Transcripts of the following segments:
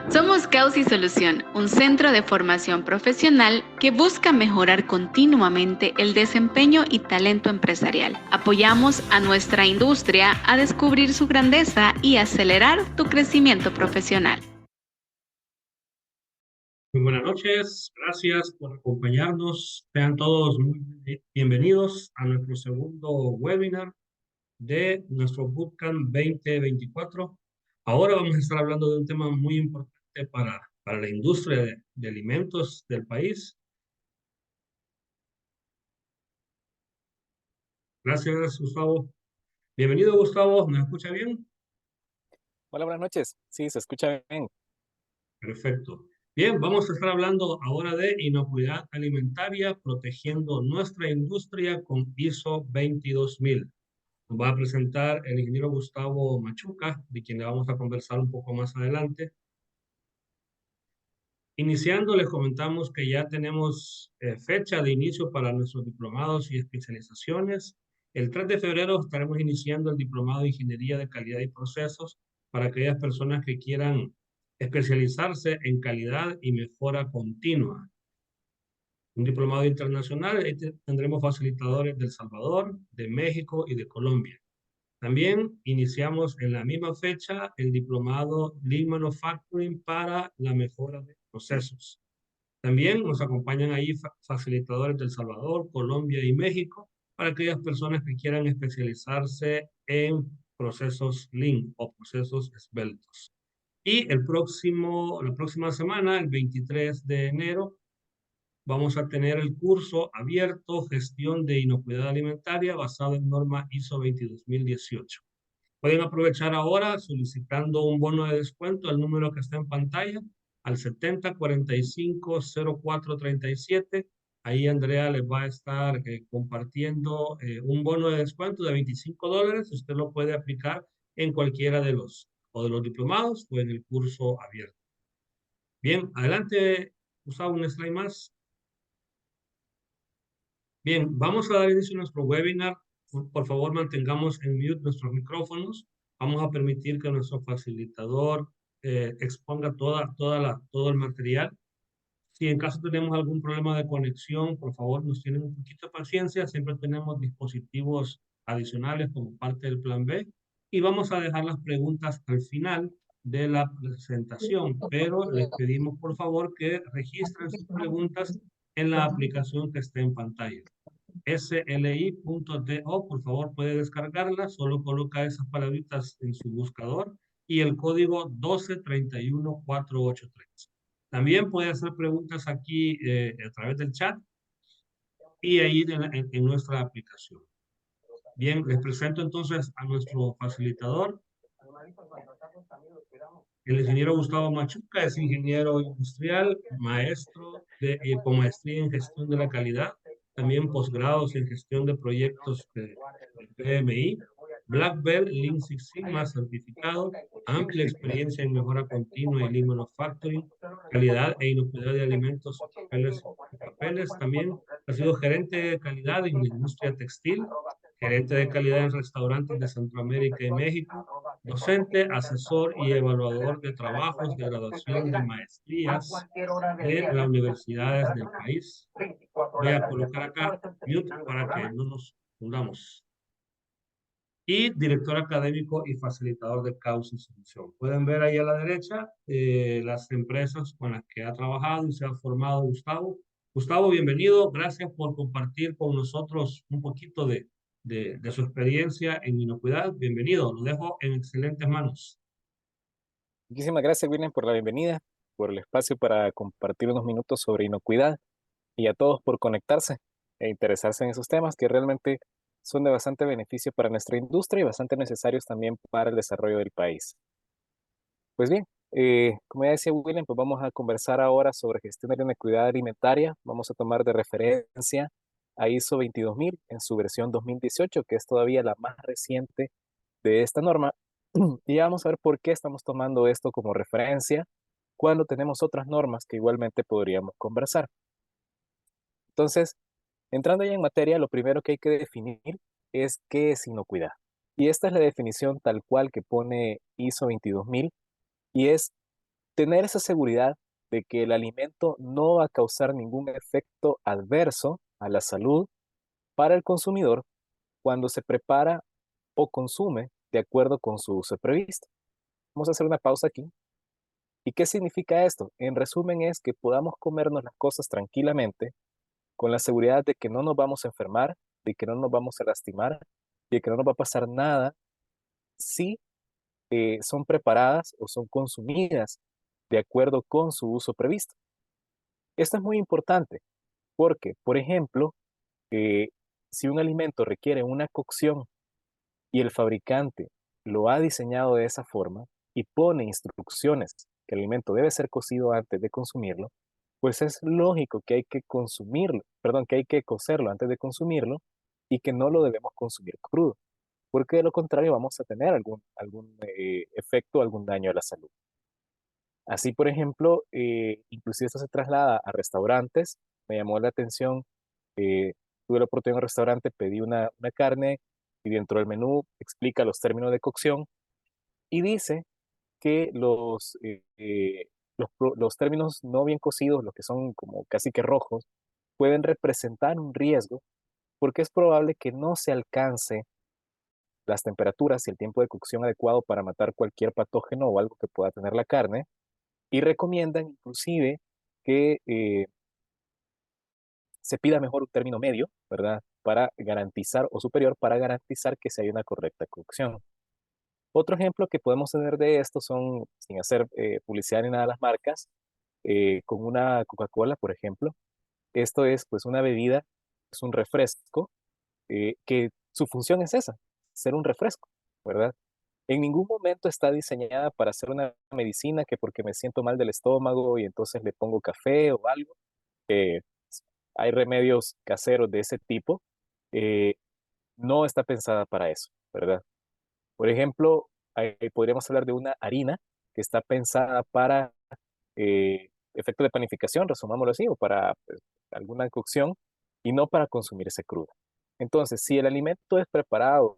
Somos Causi Solución, un centro de formación profesional que busca mejorar continuamente el desempeño y talento empresarial. Apoyamos a nuestra industria a descubrir su grandeza y acelerar tu crecimiento profesional. Muy buenas noches, gracias por acompañarnos. Sean todos muy bienvenidos a nuestro segundo webinar de nuestro Bootcamp 2024. Ahora vamos a estar hablando de un tema muy importante para la industria de alimentos del país. Gracias, Gustavo. Bienvenido, Gustavo. ¿Me escucha bien? Hola, buenas noches. Sí, se escucha bien. Perfecto. Bien, vamos a estar hablando ahora de inocuidad alimentaria, protegiendo nuestra industria con ISO 22000. Nos va a presentar el ingeniero Gustavo Machuca, de quien le vamos a conversar un poco más adelante. Iniciando, les comentamos que ya tenemos fecha de inicio para nuestros diplomados y especializaciones. El 3 de febrero estaremos iniciando el diplomado de Ingeniería de Calidad y Procesos para aquellas personas que quieran especializarse en calidad y mejora continua. Un diplomado internacional, tendremos facilitadores de El Salvador, de México y de Colombia. También iniciamos en la misma fecha el diplomado Lean Manufacturing para la mejora de procesos. También nos acompañan ahí facilitadores de El Salvador, Colombia y México para aquellas personas que quieran especializarse en procesos Lean o procesos esbeltos. Y la próxima semana, el 23 de enero, vamos a tener el curso abierto Gestión de Inocuidad Alimentaria basado en norma ISO 22018. Pueden aprovechar ahora solicitando un bono de descuento al número que está en pantalla, al 7045-0437. Ahí Andrea les va a estar compartiendo un bono de descuento de $25. Usted lo puede aplicar en cualquiera de los diplomados o en el curso abierto. Bien, adelante, Gustavo, un slide más. Bien, vamos a dar inicio a nuestro webinar. Por favor, mantengamos en mute nuestros micrófonos. Vamos a permitir que nuestro facilitador exponga todo el material. Si en caso tenemos algún problema de conexión, por favor, nos tienen un poquito de paciencia. Siempre tenemos dispositivos adicionales como parte del plan B. Y vamos a dejar las preguntas al final de la presentación, pero les pedimos por favor que registren sus preguntas en la aplicación que esté en pantalla. sli.do, por favor puede descargarla, solo coloca esas palabritas en su buscador y el código 1231483. También puede hacer preguntas aquí a través del chat y ahí en nuestra aplicación. Bien, les presento entonces a nuestro facilitador. El ingeniero Gustavo Machuca es ingeniero industrial, maestro con maestría en gestión de la calidad, también posgrados en gestión de proyectos de PMI, Black Belt, Lean Six Sigma certificado, amplia experiencia en mejora continua y Lean Manufacturing, calidad e inocuidad de alimentos y papeles. También ha sido gerente de calidad en la industria textil, gerente de calidad en restaurantes de Centroamérica y México, docente, asesor y evaluador de trabajos de graduación de maestrías de las universidades del país. Voy a colocar acá mute para que no nos fundamos. Y director académico y facilitador de Causi Solución. Pueden ver ahí a la derecha las empresas con las que ha trabajado y se ha formado Gustavo. Gustavo, bienvenido. Gracias por compartir con nosotros un poquito de su experiencia en inocuidad. Bienvenido. Lo dejo en excelentes manos. Muchísimas gracias, William, por la bienvenida, por el espacio para compartir unos minutos sobre inocuidad y a todos por conectarse e interesarse en esos temas que realmente son de bastante beneficio para nuestra industria y bastante necesarios también para el desarrollo del país. Pues bien, como ya decía William, pues vamos a conversar ahora sobre gestión de la inocuidad alimentaria. Vamos a tomar de referencia a ISO 22000 en su versión 2018, que es todavía la más reciente de esta norma. Y vamos a ver por qué estamos tomando esto como referencia cuando tenemos otras normas que igualmente podríamos conversar. Entonces, entrando ya en materia, lo primero que hay que definir es qué es inocuidad. Y esta es la definición tal cual que pone ISO 22000 y es tener esa seguridad de que el alimento no va a causar ningún efecto adverso a la salud para el consumidor cuando se prepara o consume de acuerdo con su uso previsto. Vamos a hacer una pausa aquí. ¿Y qué significa esto? En resumen es que podamos comernos las cosas tranquilamente con la seguridad de que no nos vamos a enfermar, de que no nos vamos a lastimar, de que no nos va a pasar nada si son preparadas o son consumidas de acuerdo con su uso previsto. Esto es muy importante porque, por ejemplo, eh, si un alimento requiere una cocción y el fabricante lo ha diseñado de esa forma y pone instrucciones que el alimento debe ser cocido antes de consumirlo, pues es lógico que hay que consumirlo, perdón, que hay que cocerlo antes de consumirlo y que no lo debemos consumir crudo, porque de lo contrario vamos a tener algún efecto, algún daño a la salud. Así, por ejemplo, inclusive esto se traslada a restaurantes. Me llamó la atención, eh, tuve la oportunidad en un restaurante, pedí una carne y dentro del menú explica los términos de cocción y dice que los términos no bien cocidos, los que son como casi que rojos, pueden representar un riesgo porque es probable que no se alcance las temperaturas y el tiempo de cocción adecuado para matar cualquier patógeno o algo que pueda tener la carne y recomiendan inclusive que se pida mejor un término medio, ¿verdad? Para garantizar, o superior, para garantizar que se haya una correcta cocción. Otro ejemplo que podemos tener de esto son, sin hacer publicidad ni nada a las marcas, con una Coca-Cola, por ejemplo. Esto es pues una bebida, es un refresco, que su función es esa, ser un refresco, ¿verdad? En ningún momento está diseñada para ser una medicina que porque me siento mal del estómago y entonces le pongo café o algo. eh, Hay remedios caseros de ese tipo. eh, no está pensada para eso, ¿verdad? Por ejemplo, podríamos hablar de una harina que está pensada para efecto de panificación, resumámoslo así, o para pues, alguna cocción y no para consumirse cruda. Entonces, si el alimento es preparado,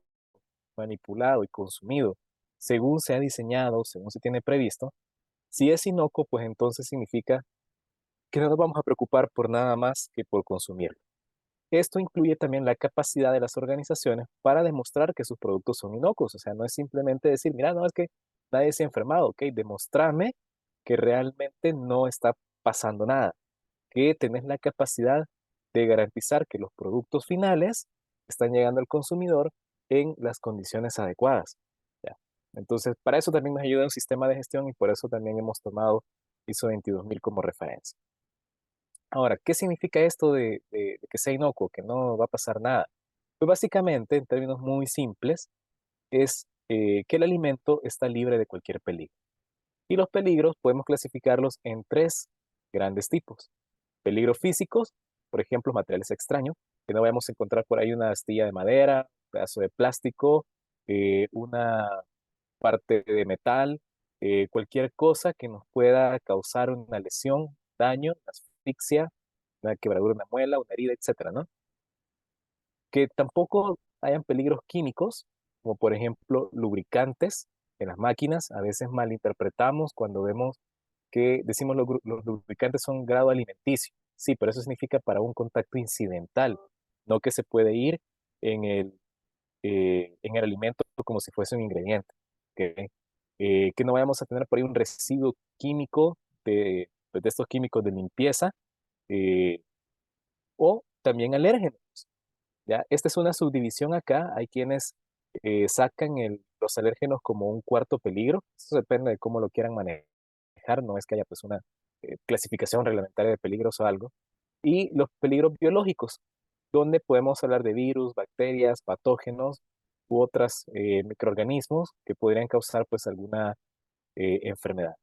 manipulado y consumido según se ha diseñado, según se tiene previsto, si es inocuo, pues entonces significa que no nos vamos a preocupar por nada más que por consumirlo. Esto incluye también la capacidad de las organizaciones para demostrar que sus productos son inocuos. O sea, no es simplemente decir, mira, no es que nadie se ha enfermado, ok, demostrame que realmente no está pasando nada, que tenés la capacidad de garantizar que los productos finales están llegando al consumidor en las condiciones adecuadas. ¿Ya? Entonces, para eso también nos ayuda un sistema de gestión y por eso también hemos tomado ISO 22000 como referencia. Ahora, ¿qué significa esto de que sea inocuo, que no va a pasar nada? Pues básicamente, en términos muy simples, es que el alimento está libre de cualquier peligro. Y los peligros podemos clasificarlos en tres grandes tipos. Peligros físicos, por ejemplo, materiales extraños, que no vamos a encontrar por ahí una astilla de madera, un pedazo de plástico, una parte de metal, cualquier cosa que nos pueda causar una lesión, daño, asfixia, una quebradura de una muela, una herida, etcétera, ¿no? Que tampoco hayan peligros químicos, como por ejemplo lubricantes en las máquinas. A veces malinterpretamos cuando vemos que decimos los lubricantes son grado alimenticio. Sí, pero eso significa para un contacto incidental, no que se puede ir en el alimento como si fuese un ingrediente. ¿Ok? Que no vayamos a tener por ahí un residuo químico pues, de estos químicos de limpieza eh, o también alérgenos. ¿Ya? Esta es una subdivisión acá. Hay quienes sacan los alérgenos como un cuarto peligro. Eso depende de cómo lo quieran manejar. No es que haya pues una clasificación reglamentaria de peligros o algo. Y los peligros biológicos, donde podemos hablar de virus, bacterias, patógenos u otros microorganismos que podrían causar pues alguna enfermedad.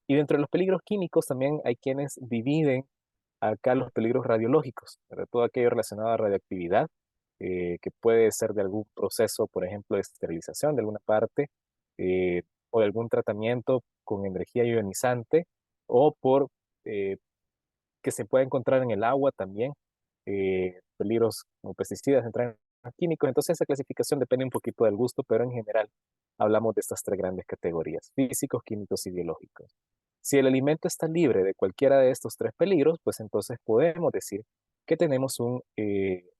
Y dentro de los peligros químicos también hay quienes dividen acá los peligros radiológicos, ¿verdad? Todo aquello relacionado a radioactividad, que puede ser de algún proceso, por ejemplo, de esterilización de alguna parte, eh, o de algún tratamiento con energía ionizante, o por que se puede encontrar en el agua también, peligros como pesticidas, entran químicos. Entonces esa clasificación depende un poquito del gusto, pero en general hablamos de estas tres grandes categorías: físicos, químicos y biológicos. Si el alimento está libre de cualquiera de estos tres peligros, pues entonces podemos decir que tenemos un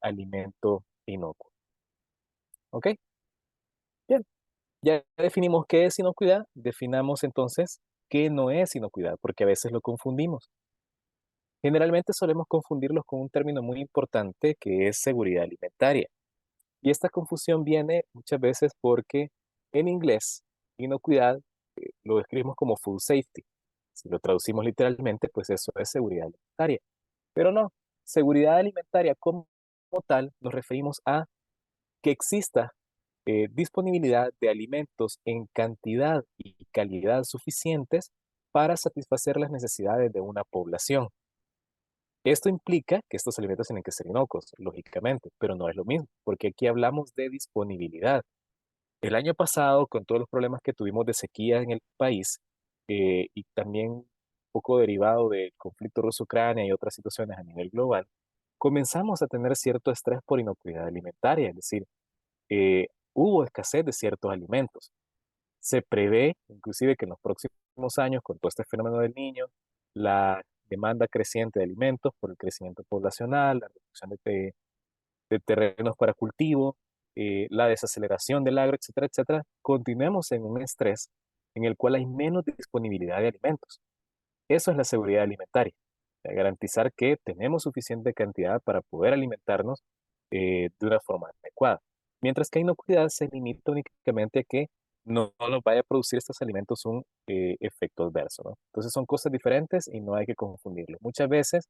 alimento inocuo. ¿Ok? Bien, ya definimos qué es inocuidad, definamos entonces qué no es inocuidad, porque a veces lo confundimos. Generalmente solemos confundirlos con un término muy importante que es seguridad alimentaria. Y esta confusión viene muchas veces porque en inglés, inocuidad lo escribimos como food safety. Si lo traducimos literalmente, pues eso es seguridad alimentaria. Pero no, seguridad alimentaria como tal nos referimos a que exista disponibilidad de alimentos en cantidad y calidad suficientes para satisfacer las necesidades de una población. Esto implica que estos alimentos tienen que ser inocuos, lógicamente, pero no es lo mismo, porque aquí hablamos de disponibilidad. El año pasado, con todos los problemas que tuvimos de sequía en el país, y también un poco derivado del conflicto ruso-Ucrania y otras situaciones a nivel global, comenzamos a tener cierto estrés por inocuidad alimentaria, es decir, hubo escasez de ciertos alimentos. Se prevé, inclusive, que en los próximos años, con todo este fenómeno del niño, la demanda creciente de alimentos por el crecimiento poblacional, la reducción de terrenos para cultivo, la desaceleración del agro, etcétera, etcétera, continuemos en un estrés en el cual hay menos disponibilidad de alimentos. Eso es la seguridad alimentaria, garantizar que tenemos suficiente cantidad para poder alimentarnos de una forma adecuada. Mientras que inocuidad se limita únicamente a que no nos vaya a producir estos alimentos un efecto adverso, ¿no? Entonces son cosas diferentes y no hay que confundirlo. Muchas veces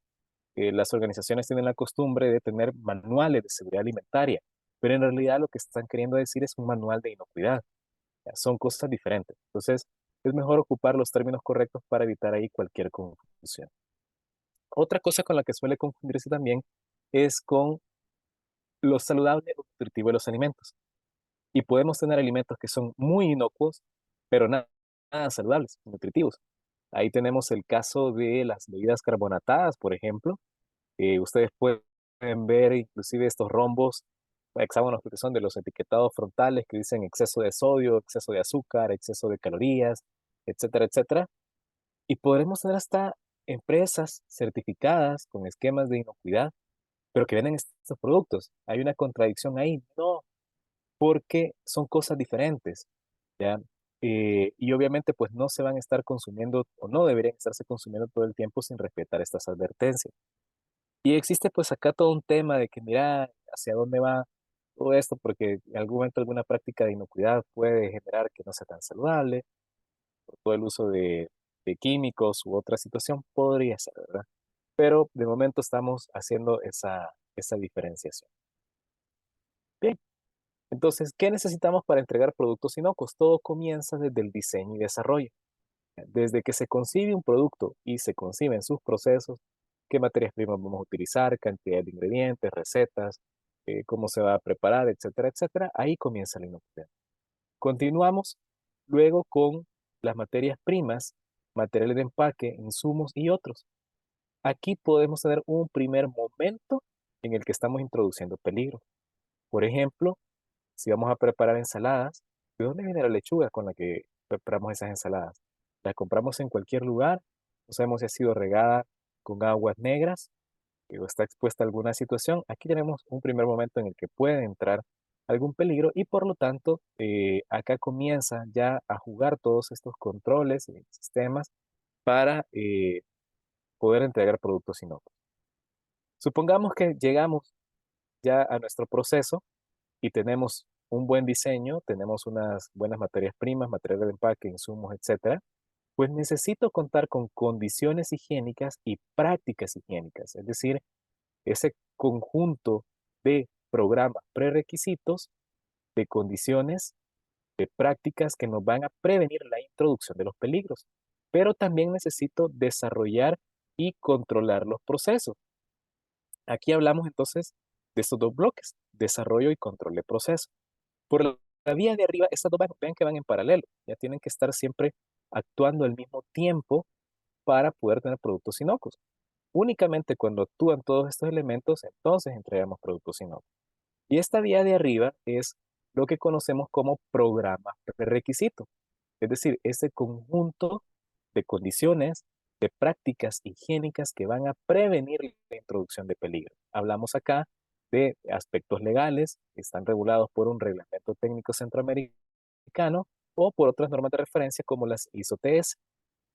las organizaciones tienen la costumbre de tener manuales de seguridad alimentaria, pero en realidad lo que están queriendo decir es un manual de inocuidad. Ya, son cosas diferentes. Entonces, es mejor ocupar los términos correctos para evitar ahí cualquier confusión. Otra cosa con la que suele confundirse también es con lo saludable o nutritivo de los alimentos. Y podemos tener alimentos que son muy inocuos, pero nada saludables, nutritivos. Ahí tenemos el caso de las bebidas carbonatadas, por ejemplo. Ustedes pueden ver inclusive estos rombos, hexágonos que son de los etiquetados frontales que dicen exceso de sodio, exceso de azúcar, exceso de calorías, etcétera, etcétera. Y podremos tener hasta empresas certificadas con esquemas de inocuidad, pero que venden estos productos. Hay una contradicción ahí. No, porque son cosas diferentes, ¿ya? Y obviamente pues no se van a estar consumiendo o no deberían estarse consumiendo todo el tiempo sin respetar estas advertencias. Y existe pues acá todo un tema de que mira hacia dónde va todo esto, porque en algún momento alguna práctica de inocuidad puede generar que no sea tan saludable, por todo el uso de químicos u otra situación, podría ser, ¿verdad? Pero de momento estamos haciendo esa diferenciación. Bien, entonces, ¿qué necesitamos para entregar productos inocuos? Todo comienza desde el diseño y desarrollo. Desde que se concibe un producto y se conciben sus procesos, qué materias primas vamos a utilizar, cantidad de ingredientes, recetas, cómo se va a preparar, etcétera, etcétera, ahí comienza la inocuidad. Continuamos luego con las materias primas, materiales de empaque, insumos y otros. Aquí podemos tener un primer momento en el que estamos introduciendo peligro. Por ejemplo, si vamos a preparar ensaladas, ¿de dónde viene la lechuga con la que preparamos esas ensaladas? ¿La compramos en cualquier lugar? No sabemos si ha sido regada con aguas negras o está expuesta a alguna situación. Aquí tenemos un primer momento en el que puede entrar algún peligro y por lo tanto acá comienza ya a jugar todos estos controles y sistemas para poder entregar productos inocuos. Supongamos que llegamos ya a nuestro proceso y tenemos un buen diseño, tenemos unas buenas materias primas, material de empaque, insumos, etcétera, pues necesito contar con condiciones higiénicas y prácticas higiénicas, es decir, ese conjunto de programas prerequisitos, de condiciones, de prácticas que nos van a prevenir la introducción de los peligros. Pero también necesito desarrollar y controlar los procesos. Aquí hablamos entonces de estos dos bloques, desarrollo y control de procesos. Por la vía de arriba, estas dos vean que van en paralelo, ya tienen que estar siempre actuando al mismo tiempo para poder tener productos inocuos. Únicamente cuando actúan todos estos elementos, entonces entregamos productos inocuos. Y esta vía de arriba es lo que conocemos como programa prerequisito. Es decir, ese conjunto de condiciones, de prácticas higiénicas que van a prevenir la introducción de peligro. Hablamos acá de aspectos legales que están regulados por un reglamento técnico centroamericano o por otras normas de referencia como las ISO-TS.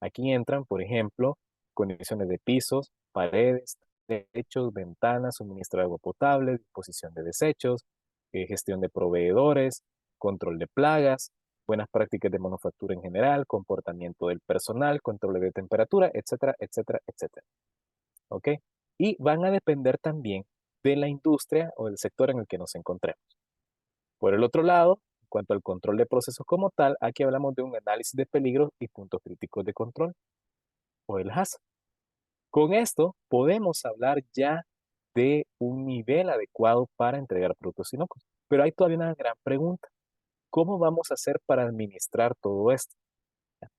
Aquí entran, por ejemplo, condiciones de pisos, paredes, techos, ventanas, suministro de agua potable, disposición de desechos, gestión de proveedores, control de plagas, buenas prácticas de manufactura en general, comportamiento del personal, control de temperatura, etcétera, etcétera, etcétera. ¿Ok? Y van a depender también de la industria o del sector en el que nos encontremos. Por el otro lado, en cuanto al control de procesos como tal, aquí hablamos de un análisis de peligros y puntos críticos de control, o el HACCP. Con esto podemos hablar ya de un nivel adecuado para entregar productos inocuos. Pero hay todavía una gran pregunta. ¿Cómo vamos a hacer para administrar todo esto?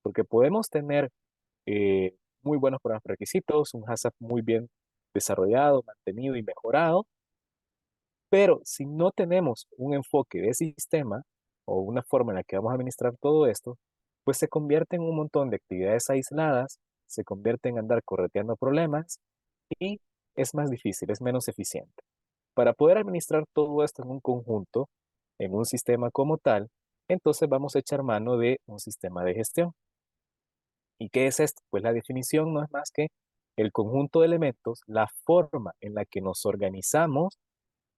Porque podemos tener muy buenos programas requisitos, un HACCP muy bien desarrollado, mantenido y mejorado, pero si no tenemos un enfoque de sistema o una forma en la que vamos a administrar todo esto, pues se convierte en un montón de actividades aisladas, se convierte en andar correteando problemas y es más difícil, es menos eficiente. Para poder administrar todo esto en un conjunto, en un sistema como tal, entonces vamos a echar mano de un sistema de gestión. ¿Y qué es esto? Pues la definición no es más que el conjunto de elementos, la forma en la que nos organizamos,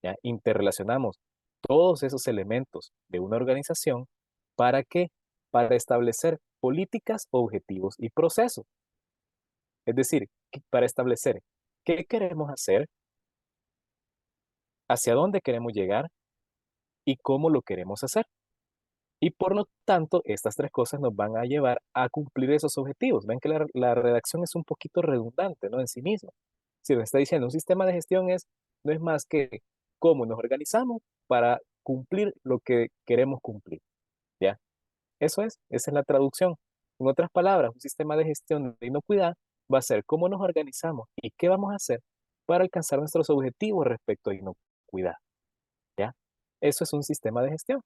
¿ya? Interrelacionamos todos esos elementos de una organización. ¿Para qué? Para establecer políticas, objetivos y procesos. Es decir, para establecer qué queremos hacer, hacia dónde queremos llegar y cómo lo queremos hacer. Y por lo tanto, estas tres cosas nos van a llevar a cumplir esos objetivos. Ven que la redacción es un poquito redundante, ¿no? En sí misma. Si nos está diciendo un sistema de gestión no es más que cómo nos organizamos para cumplir lo que queremos cumplir, ¿ya? Esa es la traducción. En otras palabras, un sistema de gestión de inocuidad va a ser cómo nos organizamos y qué vamos a hacer para alcanzar nuestros objetivos respecto a inocuidad, ¿ya? Eso es un sistema de gestión.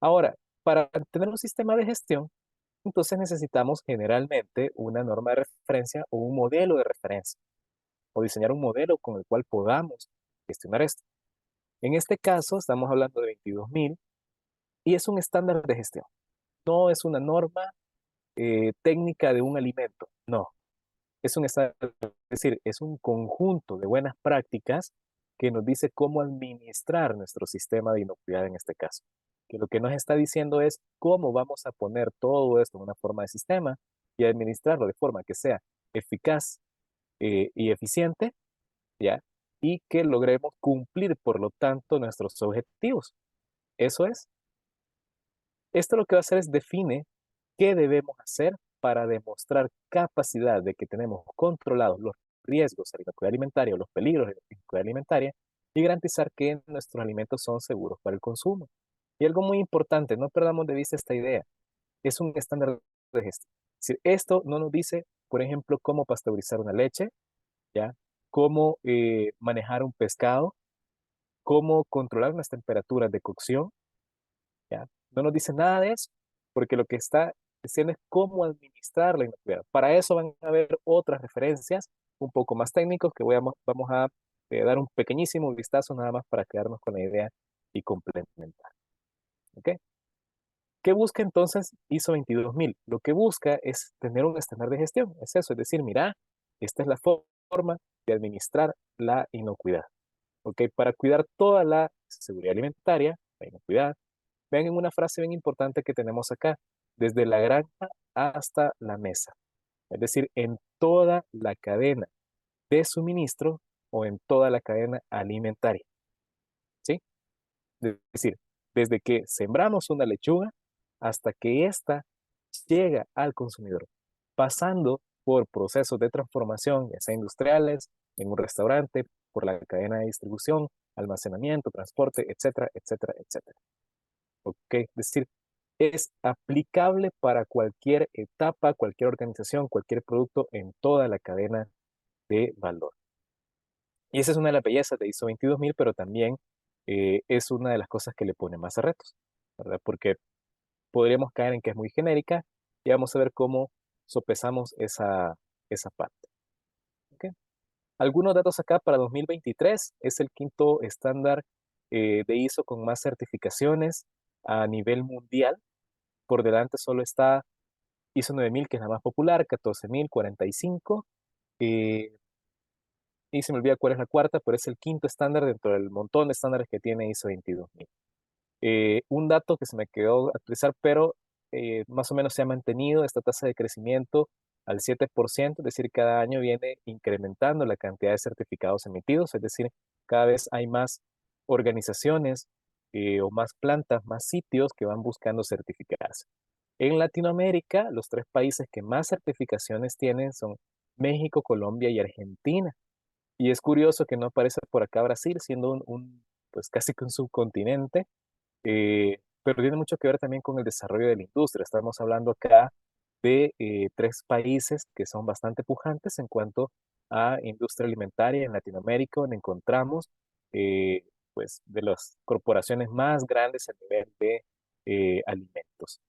Ahora, para tener un sistema de gestión, entonces necesitamos generalmente una norma de referencia o un modelo de referencia, o diseñar un modelo con el cual podamos gestionar esto. En este caso, estamos hablando de 22.000 y es un estándar de gestión. No es una norma técnica de un alimento, no. Es un estándar, es decir, es un conjunto de buenas prácticas que nos dice cómo administrar nuestro sistema de inocuidad en este caso. Que lo que nos está diciendo es cómo vamos a poner todo esto en una forma de sistema y administrarlo de forma que sea eficaz y eficiente, ¿ya? Y que logremos cumplir, por lo tanto, nuestros objetivos. Eso es. Esto lo que va a hacer es define qué debemos hacer para demostrar capacidad de que tenemos controlados los riesgos de la inocuidad alimentaria o los peligros de la inocuidad alimentaria y garantizar que nuestros alimentos son seguros para el consumo. Y algo muy importante, no perdamos de vista esta idea, es un estándar de gestión. Es decir, esto no nos dice, por ejemplo, cómo pasteurizar una leche, ¿ya? Cómo manejar un pescado, cómo controlar unas temperaturas de cocción, ¿ya? No nos dice nada de eso, porque lo que está diciendo es cómo administrar la inocuidad. Para eso van a haber otras referencias un poco más técnicos que vamos a dar un pequeñísimo vistazo nada más para quedarnos con la idea y complementar. ¿Ok? ¿Qué busca entonces ISO 22000? Lo que busca es tener un estándar de gestión. Es eso, es decir, mira, esta es la forma de administrar la inocuidad. ¿Ok? Para cuidar toda la seguridad alimentaria, la inocuidad. Vean en una frase bien importante que tenemos acá, desde la granja hasta la mesa. Es decir, en toda la cadena de suministro o en toda la cadena alimentaria. ¿Sí? Es decir, desde que sembramos una lechuga hasta que ésta llega al consumidor, pasando por procesos de transformación, ya sea industriales, en un restaurante, por la cadena de distribución, almacenamiento, transporte, etcétera, etcétera, etcétera. ¿Ok? Es decir, es aplicable para cualquier etapa, cualquier organización, cualquier producto en toda la cadena de valor. Y esa es una de las bellezas de ISO 22000, pero también es una de las cosas que le pone más a retos, ¿verdad? Porque podríamos caer en que es muy genérica y vamos a ver cómo sopesamos esa parte. ¿Ok? Algunos datos acá para 2023, es el quinto estándar de ISO con más certificaciones a nivel mundial. Por delante solo está ISO 9000, que es la más popular, 14000, 45. eh, y se me olvida cuál es la cuarta, pero es el quinto estándar dentro del montón de estándares que tiene ISO 22000. Un dato que se me quedó actualizar, pero más o menos se ha mantenido esta tasa de crecimiento al 7%, es decir, cada año viene incrementando la cantidad de certificados emitidos, es decir, cada vez hay más organizaciones o más plantas, más sitios que van buscando certificarse. En Latinoamérica, los tres países que más certificaciones tienen son México, Colombia y Argentina. Y es curioso que no aparece por acá Brasil, siendo pues casi que un subcontinente, pero tiene mucho que ver también con el desarrollo de la industria. Estamos hablando acá de tres países que son bastante pujantes en cuanto a industria alimentaria en Latinoamérica, donde encontramos pues de las corporaciones más grandes a nivel de alimentos.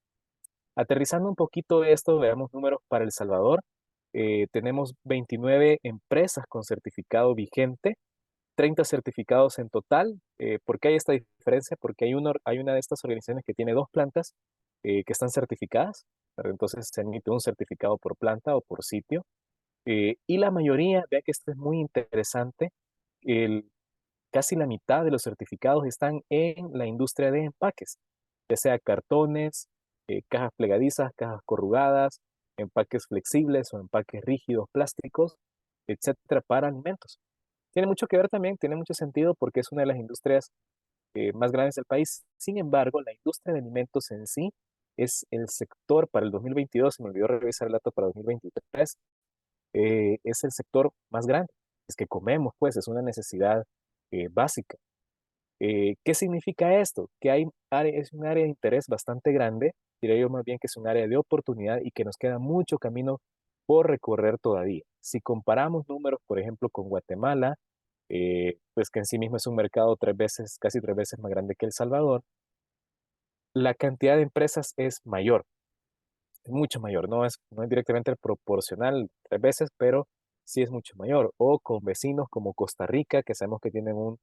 Aterrizando un poquito esto, veamos números para El Salvador. Tenemos 29 empresas con certificado vigente, 30 certificados en total. ¿Por qué hay esta diferencia? Porque hay una de estas organizaciones que tiene dos plantas que están certificadas, pero entonces se emite un certificado por planta o por sitio. Y la mayoría, vea que esto es muy interesante, el, casi la mitad de los certificados están en la industria de empaques, ya sea cartones, cajas plegadizas, cajas corrugadas, empaques flexibles o empaques rígidos, plásticos, etcétera, para alimentos. Tiene mucho que ver también, tiene mucho sentido porque es una de las industrias más grandes del país. Sin embargo, la industria de alimentos en sí es el sector para el 2022, se me olvidó revisar el dato para 2023, es el sector más grande. Es que comemos, pues, es una necesidad básica. ¿Qué significa esto? Que es un área de interés bastante grande, diría yo más bien que es un área de oportunidad y que nos queda mucho camino por recorrer todavía. Si comparamos números, por ejemplo, con Guatemala, pues que en sí mismo es un mercado casi tres veces más grande que El Salvador, la cantidad de empresas es mayor, es mucho mayor, no es directamente proporcional tres veces, pero sí es mucho mayor. O con vecinos como Costa Rica, que sabemos que tienen un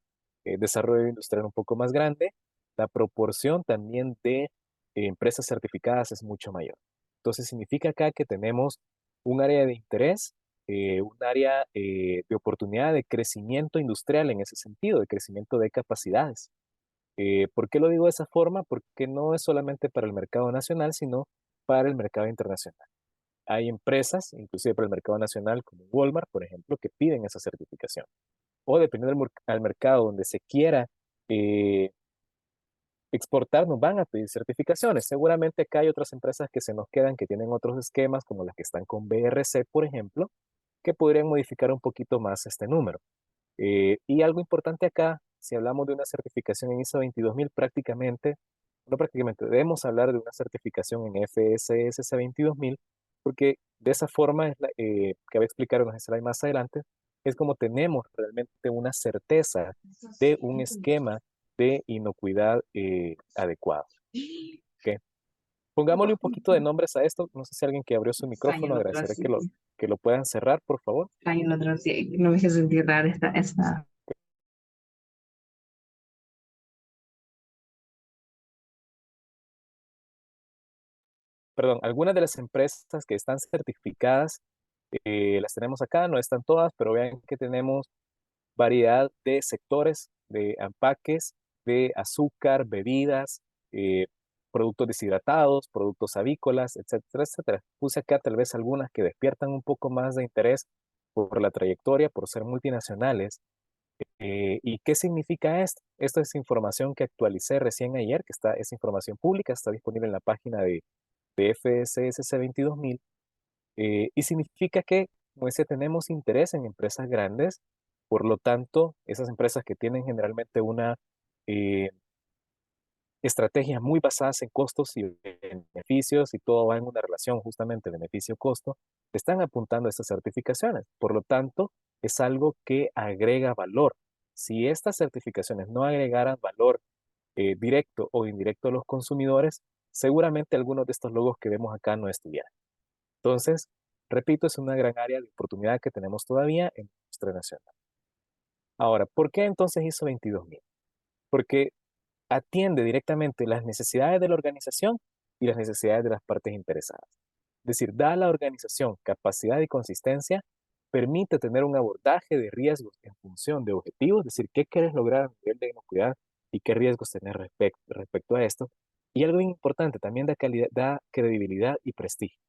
desarrollo industrial un poco más grande, la proporción también de empresas certificadas es mucho mayor. Entonces significa acá que tenemos un área de interés, un área de oportunidad de crecimiento industrial en ese sentido, de crecimiento de capacidades. ¿Por qué lo digo de esa forma? Porque no es solamente para el mercado nacional, sino para el mercado internacional. Hay empresas, inclusive para el mercado nacional, como Walmart, por ejemplo, que piden esa certificación. O dependiendo al mercado donde se quiera eh, exportar, nos van a pedir certificaciones. Seguramente acá hay otras empresas que se nos quedan, que tienen otros esquemas, como las que están con BRC, por ejemplo, que podrían modificar un poquito más este número. Y algo importante acá, si hablamos de una certificación en ISO 22000, no prácticamente, debemos hablar de una certificación en FSSC 22000, porque de esa forma, que voy a explicar en una slide más adelante, es como tenemos realmente una certeza de un esquema de inocuidad adecuado. ¿Ok? Pongámosle un poquito de nombres a esto. No sé si alguien que abrió su micrófono, agradeceré que lo puedan cerrar, por favor. Hay un otro, sí, no me hizo sentir rara esta. Perdón, algunas de las empresas que están certificadas, las tenemos acá, no están todas, pero vean que tenemos variedad de sectores, de empaques, de azúcar, bebidas, eh, productos deshidratados, productos avícolas, etcétera, etcétera. Puse acá tal vez algunas que despiertan un poco más de interés por la trayectoria, por ser multinacionales. ¿Y qué significa esto? Esta es información que actualicé recién ayer, es información pública, está disponible en la página de FSSC 22000, y significa que, como decía, tenemos interés en empresas grandes, por lo tanto, esas empresas que tienen generalmente una eh, estrategias muy basadas en costos y beneficios, y todo va en una relación justamente beneficio-costo, están apuntando a estas certificaciones. Por lo tanto, es algo que agrega valor. Si estas certificaciones no agregaran valor directo o indirecto a los consumidores, seguramente algunos de estos logos que vemos acá no estuvieran. Entonces, repito, es una gran área de oportunidad que tenemos todavía en la industria nacional. Ahora, ¿por qué entonces ISO 22000? Porque atiende directamente las necesidades de la organización y las necesidades de las partes interesadas. Es decir, da a la organización capacidad y consistencia, permite tener un abordaje de riesgos en función de objetivos, es decir, qué quieres lograr a nivel de inocuidad y qué riesgos tener respecto a esto. Y algo importante, también da credibilidad y prestigio.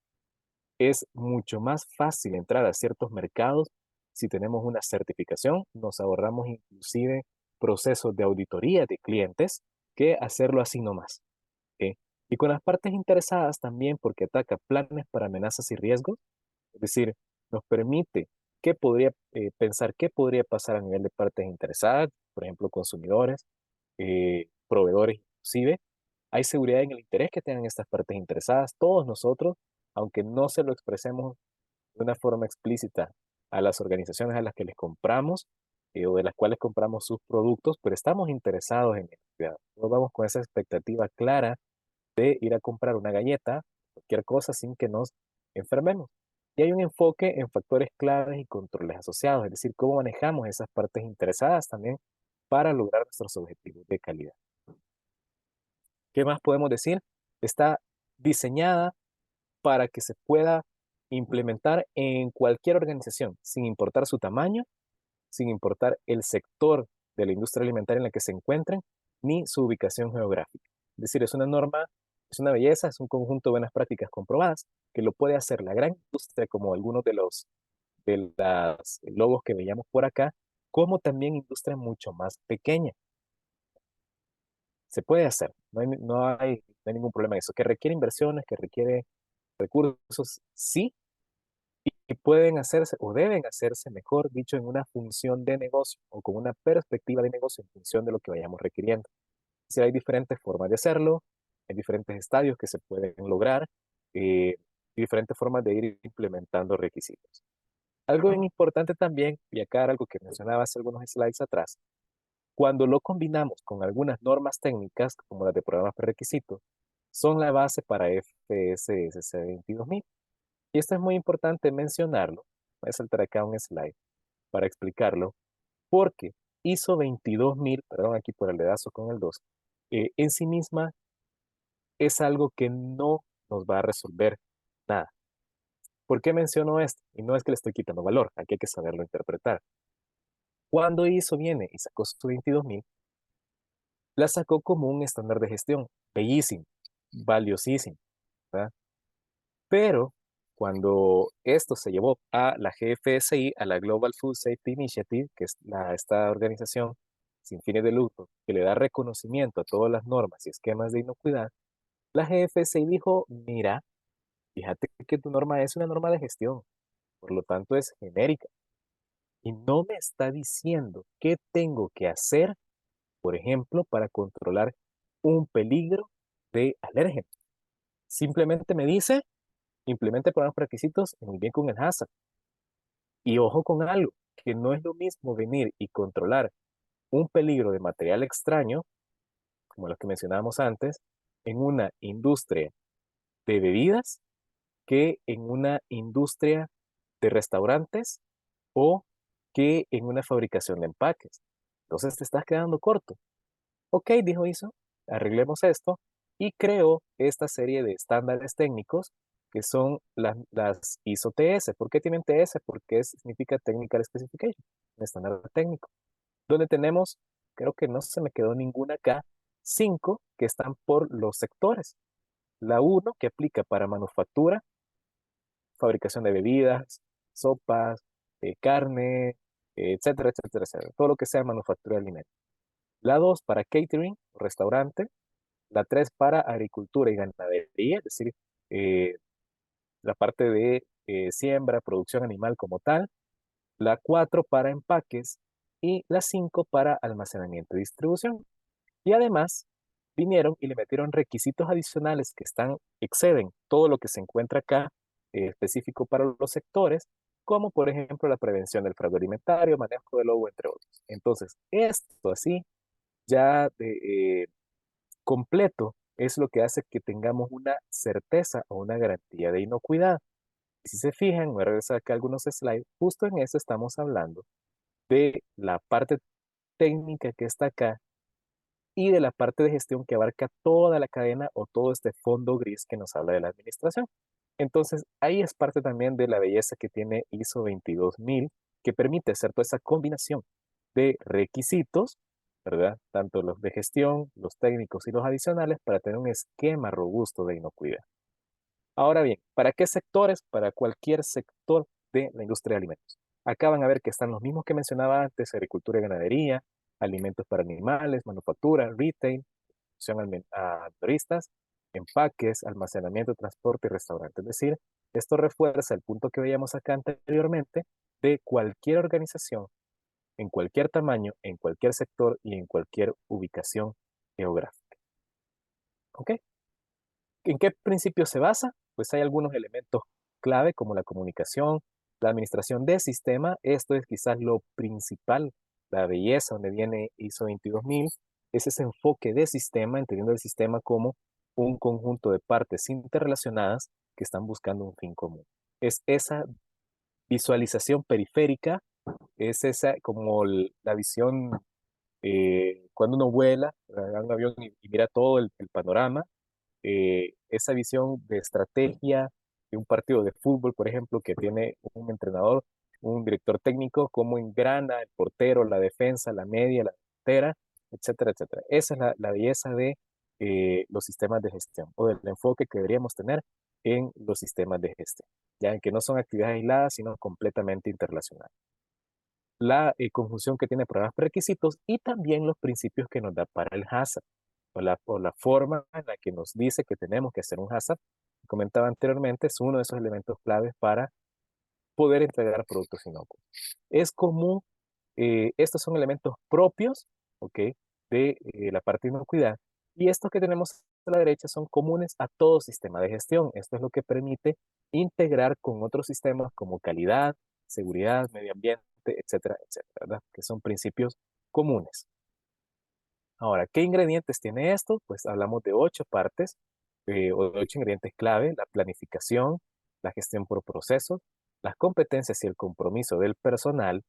Es mucho más fácil entrar a ciertos mercados si tenemos una certificación, nos ahorramos inclusive procesos de auditoría de clientes que hacerlo así nomás. ¿Ok? Y con las partes interesadas también porque ataca planes para amenazas y riesgos, es decir, nos permite pensar qué podría pasar a nivel de partes interesadas, por ejemplo, consumidores, proveedores inclusive. Hay seguridad en el interés que tengan estas partes interesadas. Todos nosotros, aunque no se lo expresemos de una forma explícita a las organizaciones a las que les compramos o de las cuales compramos sus productos, pero estamos interesados en el cuidado. No vamos con esa expectativa clara de ir a comprar una galleta, cualquier cosa, sin que nos enfermemos. Y hay un enfoque en factores claves y controles asociados, es decir, cómo manejamos esas partes interesadas también para lograr nuestros objetivos de calidad. ¿Qué más podemos decir? Está diseñada para que se pueda implementar en cualquier organización, sin importar su tamaño, sin importar el sector de la industria alimentaria en la que se encuentren, ni su ubicación geográfica. Es decir, es una norma, es una belleza, es un conjunto de buenas prácticas comprobadas que lo puede hacer la gran industria, como algunos de las logos que veíamos por acá, como también industria mucho más pequeña. Se puede hacer, no hay ningún problema en eso. Que requiere inversiones, que requiere recursos, sí, y pueden hacerse o deben hacerse, mejor dicho, en una función de negocio o con una perspectiva de negocio en función de lo que vayamos requiriendo. Si hay diferentes formas de hacerlo, hay diferentes estadios que se pueden lograr y diferentes formas de ir implementando requisitos. Algo bien importante también, y acá era algo que mencionaba hace algunos slides atrás, cuando lo combinamos con algunas normas técnicas, como las de programas prerequisitos, son la base para FSSC 22000. Y esto es muy importante mencionarlo. Voy a saltar acá un slide para explicarlo, porque ISO 22000, perdón, aquí por el dedazo con el 2, en sí misma es algo que no nos va a resolver nada. ¿Por qué menciono esto? Y no es que le estoy quitando valor, aquí hay que saberlo interpretar. Cuando ISO viene y sacó su 22000, la sacó como un estándar de gestión, bellísimo, valiosísimo, ¿verdad? Pero cuando esto se llevó a la GFSI, a la Global Food Safety Initiative, que es esta organización sin fines de lucro que le da reconocimiento a todas las normas y esquemas de inocuidad, la GFSI dijo, mira, fíjate que tu norma es una norma de gestión, por lo tanto es genérica y no me está diciendo qué tengo que hacer, por ejemplo, para controlar un peligro de alérgeno. Simplemente me dice, implemente programas requisitos muy bien con el hazard. Y ojo con algo, que no es lo mismo venir y controlar un peligro de material extraño, como los que mencionábamos antes, en una industria de bebidas que en una industria de restaurantes o que en una fabricación de empaques. Entonces te estás quedando corto. Ok, dijo ISO, arreglemos esto y creó esta serie de estándares técnicos que son las ISO TS. ¿Por qué tienen TS? Porque significa Technical Specification, un estándar técnico, donde tenemos, creo que no se me quedó ninguna acá, 5 que están por los sectores. La 1 que aplica para manufactura, fabricación de bebidas, sopas, carne, etcétera, etcétera, etcétera. Todo lo que sea manufactura de alimentos. La 2 para catering, restaurante. La 3 para agricultura y ganadería, es decir, eh, la parte de siembra, producción animal como tal. La 4 para empaques y la 5 para almacenamiento y distribución. Y además, vinieron y le metieron requisitos adicionales que exceden todo lo que se encuentra acá, específico para los sectores, como por ejemplo la prevención del fraude alimentario, manejo del lobo, entre otros. Entonces, esto así, ya completo, es lo que hace que tengamos una certeza o una garantía de inocuidad. Si se fijan, voy a regresar acá a algunos slides, justo en eso estamos hablando de la parte técnica que está acá y de la parte de gestión que abarca toda la cadena o todo este fondo gris que nos habla de la administración. Entonces, ahí es parte también de la belleza que tiene ISO 22000, que permite hacer toda esa combinación de requisitos, ¿verdad? Tanto los de gestión, los técnicos y los adicionales para tener un esquema robusto de inocuidad. Ahora bien, ¿para qué sectores? Para cualquier sector de la industria de alimentos. Acá van a ver que están los mismos que mencionaba antes: agricultura y ganadería, alimentos para animales, manufactura, retail, producción a turistas, empaques, almacenamiento, transporte y restaurante. Es decir, esto refuerza el punto que veíamos acá anteriormente de cualquier organización, en cualquier tamaño, en cualquier sector y en cualquier ubicación geográfica. ¿Ok? ¿En qué principio se basa? Pues hay algunos elementos clave como la comunicación, la administración de sistema. Esto es quizás lo principal, la belleza donde viene ISO 22000, es ese enfoque de sistema, entendiendo el sistema como un conjunto de partes interrelacionadas que están buscando un fin común. Es esa visualización periférica, es esa como la visión cuando uno vuela, agarra un avión y mira todo el panorama, esa visión de estrategia de un partido de fútbol, por ejemplo, que tiene un entrenador, un director técnico, cómo engrana el portero, la defensa, la media, la delantera, etcétera, etcétera. Esa es la belleza de los sistemas de gestión o del enfoque que deberíamos tener en los sistemas de gestión, ya en que no son actividades aisladas, sino completamente interrelacionadas. La conjunción que tiene pruebas prerequisitos y también los principios que nos da para el HACCP o la forma en la que nos dice que tenemos que hacer un HACCP, que comentaba anteriormente, es uno de esos elementos claves para poder entregar productos inocuos. Es común, estos son elementos propios, ¿ok? De la parte de inocuidad, y estos que tenemos a la derecha son comunes a todo sistema de gestión. Esto es lo que permite integrar con otros sistemas como calidad, seguridad, medio ambiente, etcétera, etcétera, ¿verdad? Que son principios comunes. Ahora, ¿qué ingredientes tiene esto? Pues hablamos de 8 partes o de 8 ingredientes clave: la planificación, la gestión por procesos, las competencias y el compromiso del personal,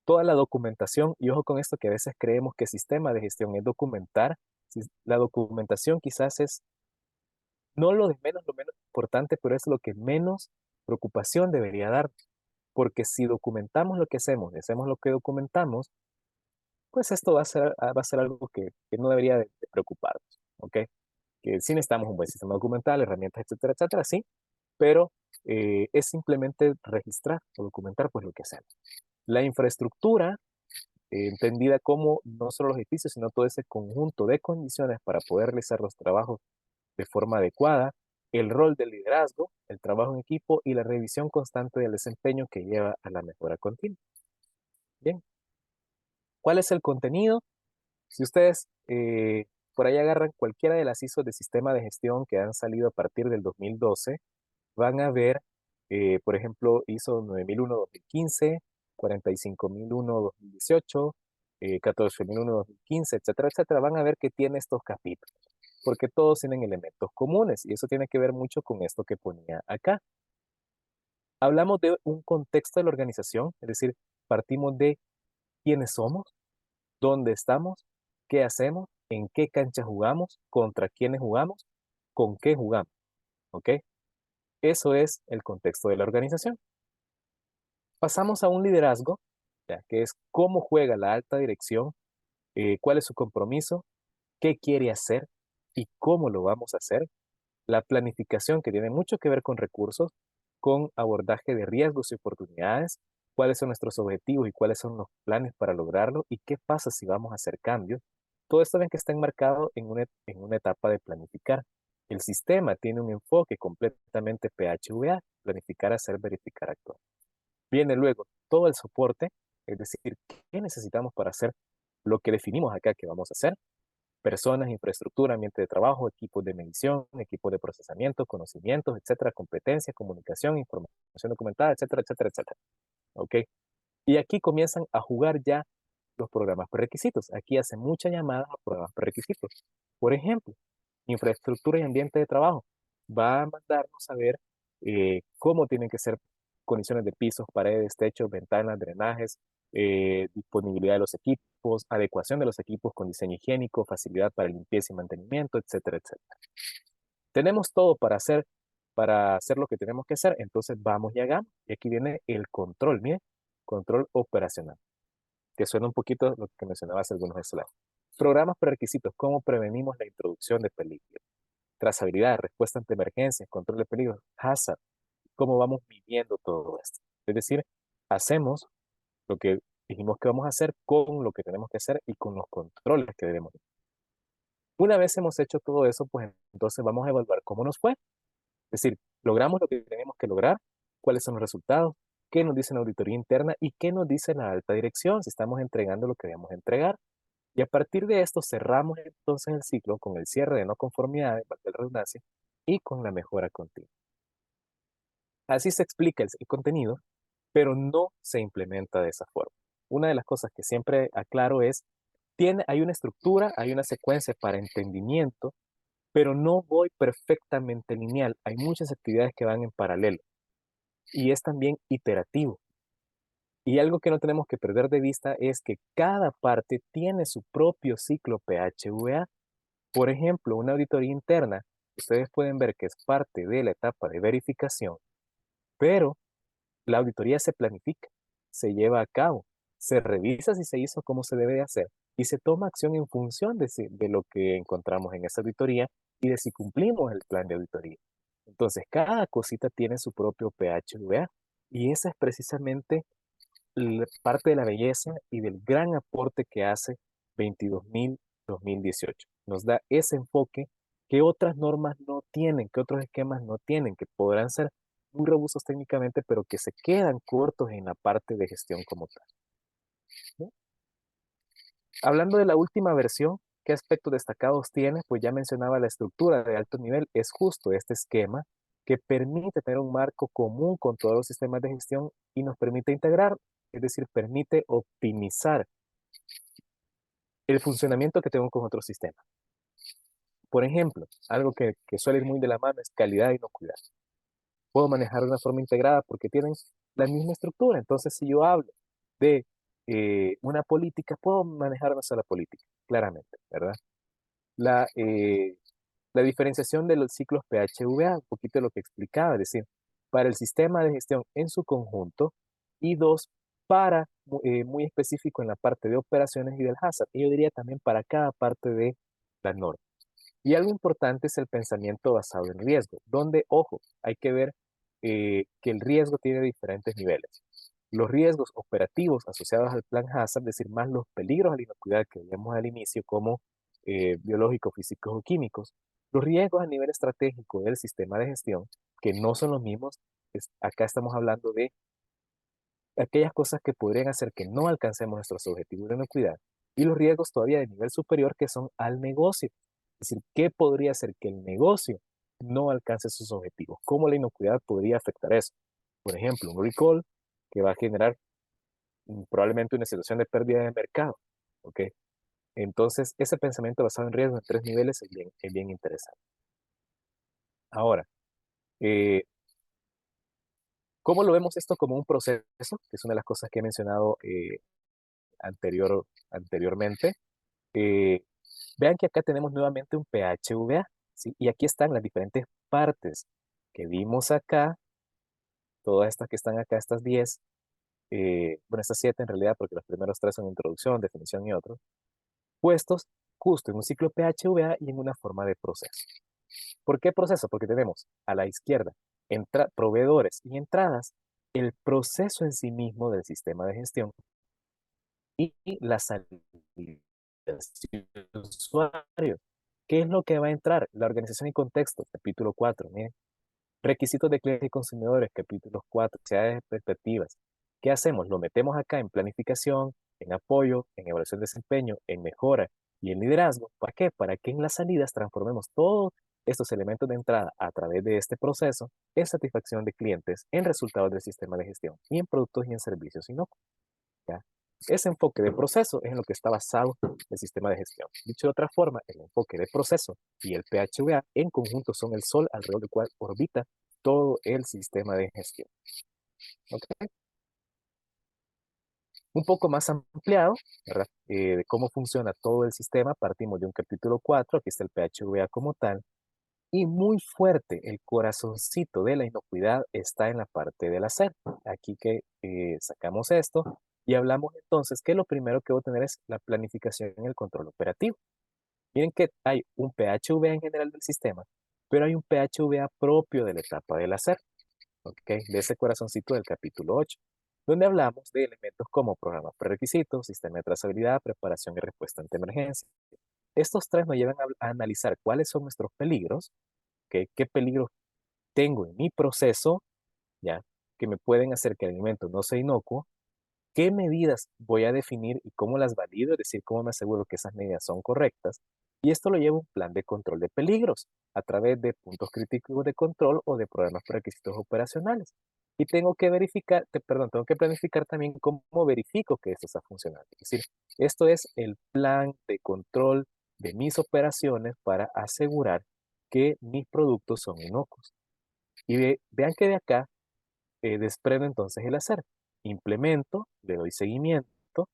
toda la documentación. Y ojo con esto, que a veces creemos que sistema de gestión es documentar. La documentación quizás es no lo menos importante, pero es lo que menos preocupación debería dar, porque si documentamos lo que hacemos y hacemos lo que documentamos, pues esto va a ser algo que no debería de preocuparnos, ¿ok? Que sí necesitamos un buen sistema documental, herramientas, etcétera, etcétera, sí, pero es simplemente registrar o documentar pues lo que hacemos. La infraestructura, entendida como no solo los edificios, sino todo ese conjunto de condiciones para poder realizar los trabajos de forma adecuada, el rol del liderazgo, el trabajo en equipo y la revisión constante del desempeño que lleva a la mejora continua. Bien, ¿cuál es el contenido? Si ustedes por ahí agarran cualquiera de las ISO de sistema de gestión que han salido a partir del 2012, van a ver, por ejemplo, ISO 9001-2015, 45001-2018, 14001-2015, etcétera, etcétera. Van a ver que tiene estos capítulos, porque todos tienen elementos comunes y eso tiene que ver mucho con esto que ponía acá. Hablamos de un contexto de la organización, es decir, partimos de quiénes somos, dónde estamos, qué hacemos, en qué cancha jugamos, contra quiénes jugamos, con qué jugamos, ¿ok? Eso es el contexto de la organización. Pasamos a un liderazgo, ya, que es cómo juega la alta dirección, cuál es su compromiso, qué quiere hacer y cómo lo vamos a hacer. La planificación, que tiene mucho que ver con recursos, con abordaje de riesgos y oportunidades, cuáles son nuestros objetivos y cuáles son los planes para lograrlo y qué pasa si vamos a hacer cambios. Todo esto ven que está enmarcado en una etapa de planificar. El sistema tiene un enfoque completamente PHVA: planificar, hacer, verificar, actuar. Viene luego todo el soporte, es decir, qué necesitamos para hacer lo que definimos acá que vamos a hacer. personas, infraestructura, ambiente de trabajo, equipos de medición, equipos de procesamiento, conocimientos, etcétera, competencias, comunicación, información documentada, etcétera, etcétera, etcétera. ¿Ok? Y aquí comienzan a jugar ya los programas prerequisitos. Aquí hacen mucha llamada a programas prerequisitos. Por ejemplo, infraestructura y ambiente de trabajo. Va a mandarnos a ver cómo tienen que ser condiciones de pisos, paredes, techos, ventanas, drenajes, disponibilidad de los equipos, adecuación de los equipos con diseño higiénico, facilidad para limpieza y mantenimiento, etcétera, etcétera. Tenemos todo para hacer lo que tenemos que hacer, entonces vamos y hagamos. Y aquí viene el control, miren, control operacional, que suena un poquito lo que mencionaba hace algunos slides. Programas prerequisitos, cómo prevenimos la introducción de peligro. Trazabilidad, respuesta ante emergencias, control de peligro, hazard, cómo vamos midiendo todo esto. Es decir, hacemos lo que dijimos que vamos a hacer con lo que tenemos que hacer y con los controles que debemos. Una vez hemos hecho todo eso, pues entonces vamos a evaluar cómo nos fue. Es decir, logramos lo que tenemos que lograr, cuáles son los resultados, qué nos dice la auditoría interna y qué nos dice la alta dirección, si estamos entregando lo que debemos entregar. Y a partir de esto cerramos entonces el ciclo con el cierre de no conformidades, valga la redundancia, y con la mejora continua. Así se explica el contenido, pero no se implementa de esa forma. Una de las cosas que siempre aclaro es, hay una estructura, hay una secuencia para entendimiento, pero no voy perfectamente lineal. Hay muchas actividades que van en paralelo y es también iterativo. Y algo que no tenemos que perder de vista es que cada parte tiene su propio ciclo PHVA. Por ejemplo, una auditoría interna, ustedes pueden ver que es parte de la etapa de verificación, pero la auditoría se planifica, se lleva a cabo, se revisa si se hizo como se debe de hacer y se toma acción en función de lo que encontramos en esa auditoría y de si cumplimos el plan de auditoría. Entonces, cada cosita tiene su propio PHVA y esa es precisamente parte de la belleza y del gran aporte que hace 22.000-2018. Nos da ese enfoque que otras normas no tienen, que otros esquemas no tienen, que podrán ser muy robustos técnicamente, pero que se quedan cortos en la parte de gestión como tal. ¿Sí? Hablando de la última versión, ¿qué aspectos destacados tiene? Pues ya mencionaba la estructura de alto nivel, es justo este esquema que permite tener un marco común con todos los sistemas de gestión y nos permite integrar, es decir, permite optimizar el funcionamiento que tengo con otros sistemas. Por ejemplo, algo que suele ir muy de la mano es calidad y inocuidad. Puedo manejar de una forma integrada porque tienen la misma estructura. Entonces, si yo hablo de una política, puedo manejar una sola política, claramente, ¿verdad? La diferenciación de los ciclos PHVA, un poquito lo que explicaba, es decir, para el sistema de gestión en su conjunto y dos, muy específico en la parte de operaciones y del hazard. Y yo diría también para cada parte de la norma. Y algo importante es el pensamiento basado en riesgo, donde, ojo, hay que ver que el riesgo tiene diferentes niveles. Los riesgos operativos asociados al plan hazard, es decir, más los peligros a la inocuidad que vimos al inicio, como biológicos, físicos o químicos. Los riesgos a nivel estratégico del sistema de gestión, que no son los mismos, acá estamos hablando de aquellas cosas que podrían hacer que no alcancemos nuestros objetivos de inocuidad, y los riesgos todavía de nivel superior que son al negocio. Es decir, ¿qué podría hacer que el negocio no alcance sus objetivos? ¿Cómo la inocuidad podría afectar eso? Por ejemplo, un recall que va a generar probablemente una situación de pérdida de mercado. ¿Ok? Entonces, ese pensamiento basado en riesgo en tres niveles es bien interesante. Ahora, ¿cómo lo vemos esto como un proceso? Que es una de las cosas que he mencionado anteriormente. Eh, Vean que acá tenemos nuevamente un PHVA, ¿sí? Y aquí están las diferentes partes que vimos acá, todas estas que están acá, estas 10, bueno, estas 7 en realidad, porque los primeros 3 son introducción, definición y otros, puestos justo en un ciclo PHVA y en una forma de proceso. ¿Por qué proceso? Porque tenemos a la izquierda proveedores y entradas, el proceso en sí mismo del sistema de gestión y la salida de usuarios. ¿Qué es lo que va a entrar? La organización y contexto, capítulo 4. Miren. Requisitos de clientes y consumidores, capítulo 4. Necesidades y expectativas. ¿Qué hacemos? Lo metemos acá en planificación, en apoyo, en evaluación de desempeño, en mejora y el liderazgo. ¿Para qué? Para que en las salidas transformemos todos estos elementos de entrada a través de este proceso en satisfacción de clientes, en resultados del sistema de gestión y en productos y en servicios inocuos. ¿Ya? Ese enfoque de proceso es en lo que está basado el sistema de gestión. Dicho de otra forma, el enfoque de proceso y el PHVA en conjunto son el sol alrededor del cual orbita todo el sistema de gestión. ¿Okay? Un poco más ampliado, ¿verdad? De cómo funciona todo el sistema, partimos de un capítulo 4, aquí está el PHVA como tal, y muy fuerte, el corazoncito de la inocuidad está en la parte del hacer. Aquí que sacamos esto y hablamos entonces que lo primero que voy a tener es la planificación y el control operativo. Miren que hay un PHVA en general del sistema, pero hay un PHVA propio de la etapa del hacer, ¿ok? De ese corazoncito del capítulo 8, donde hablamos de elementos como programas prerequisitos, sistema de trazabilidad, preparación y respuesta ante emergencia. Estos tres nos llevan a analizar cuáles son nuestros peligros, ¿okay? ¿Qué peligros tengo en mi proceso, ya, que me pueden hacer que el alimento no sea inocuo? ¿Qué medidas voy a definir y cómo las valido? Es decir, cómo me aseguro que esas medidas son correctas. Y esto lo lleva a un plan de control de peligros a través de puntos críticos de control o de programas prerequisitos operacionales. Y tengo que verificar, tengo que planificar también cómo verifico que esto está funcionando. Es decir, esto es el plan de control de mis operaciones para asegurar que mis productos son inocuos. Y vean que de acá desprendo entonces el hacer. Implemento, le doy seguimiento,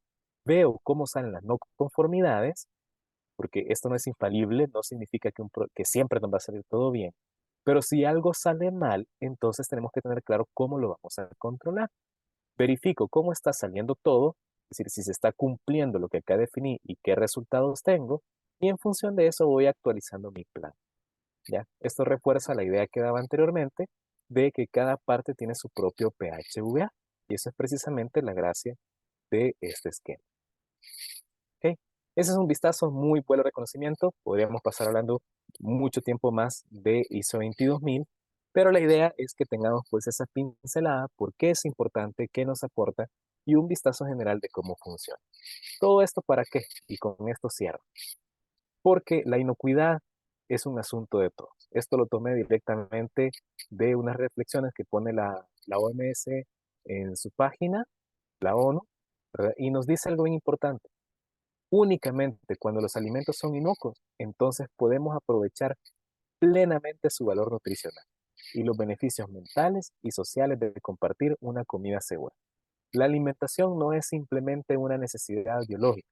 veo cómo salen las no conformidades, porque esto no es infalible, no significa que siempre nos va a salir todo bien. Pero si algo sale mal, entonces tenemos que tener claro cómo lo vamos a controlar. Verifico cómo está saliendo todo, es decir, si se está cumpliendo lo que acá definí y qué resultados tengo, y en función de eso voy actualizando mi plan. ¿Ya? Esto refuerza la idea que daba anteriormente de que cada parte tiene su propio PHVA, y eso es precisamente la gracia de este esquema. ¿Okay? Ese es un vistazo muy buen reconocimiento. Podríamos pasar hablando mucho tiempo más de ISO 22000, pero la idea es que tengamos pues esa pincelada, por qué es importante, qué nos aporta y un vistazo general de cómo funciona. ¿Todo esto para qué? Y con esto cierro. Porque la inocuidad es un asunto de todos. Esto lo tomé directamente de unas reflexiones que pone la OMS en su página, la ONU, ¿verdad? Y nos dice algo bien importante. Únicamente cuando los alimentos son inocuos, entonces podemos aprovechar plenamente su valor nutricional y los beneficios mentales y sociales de compartir una comida segura. La alimentación no es simplemente una necesidad biológica.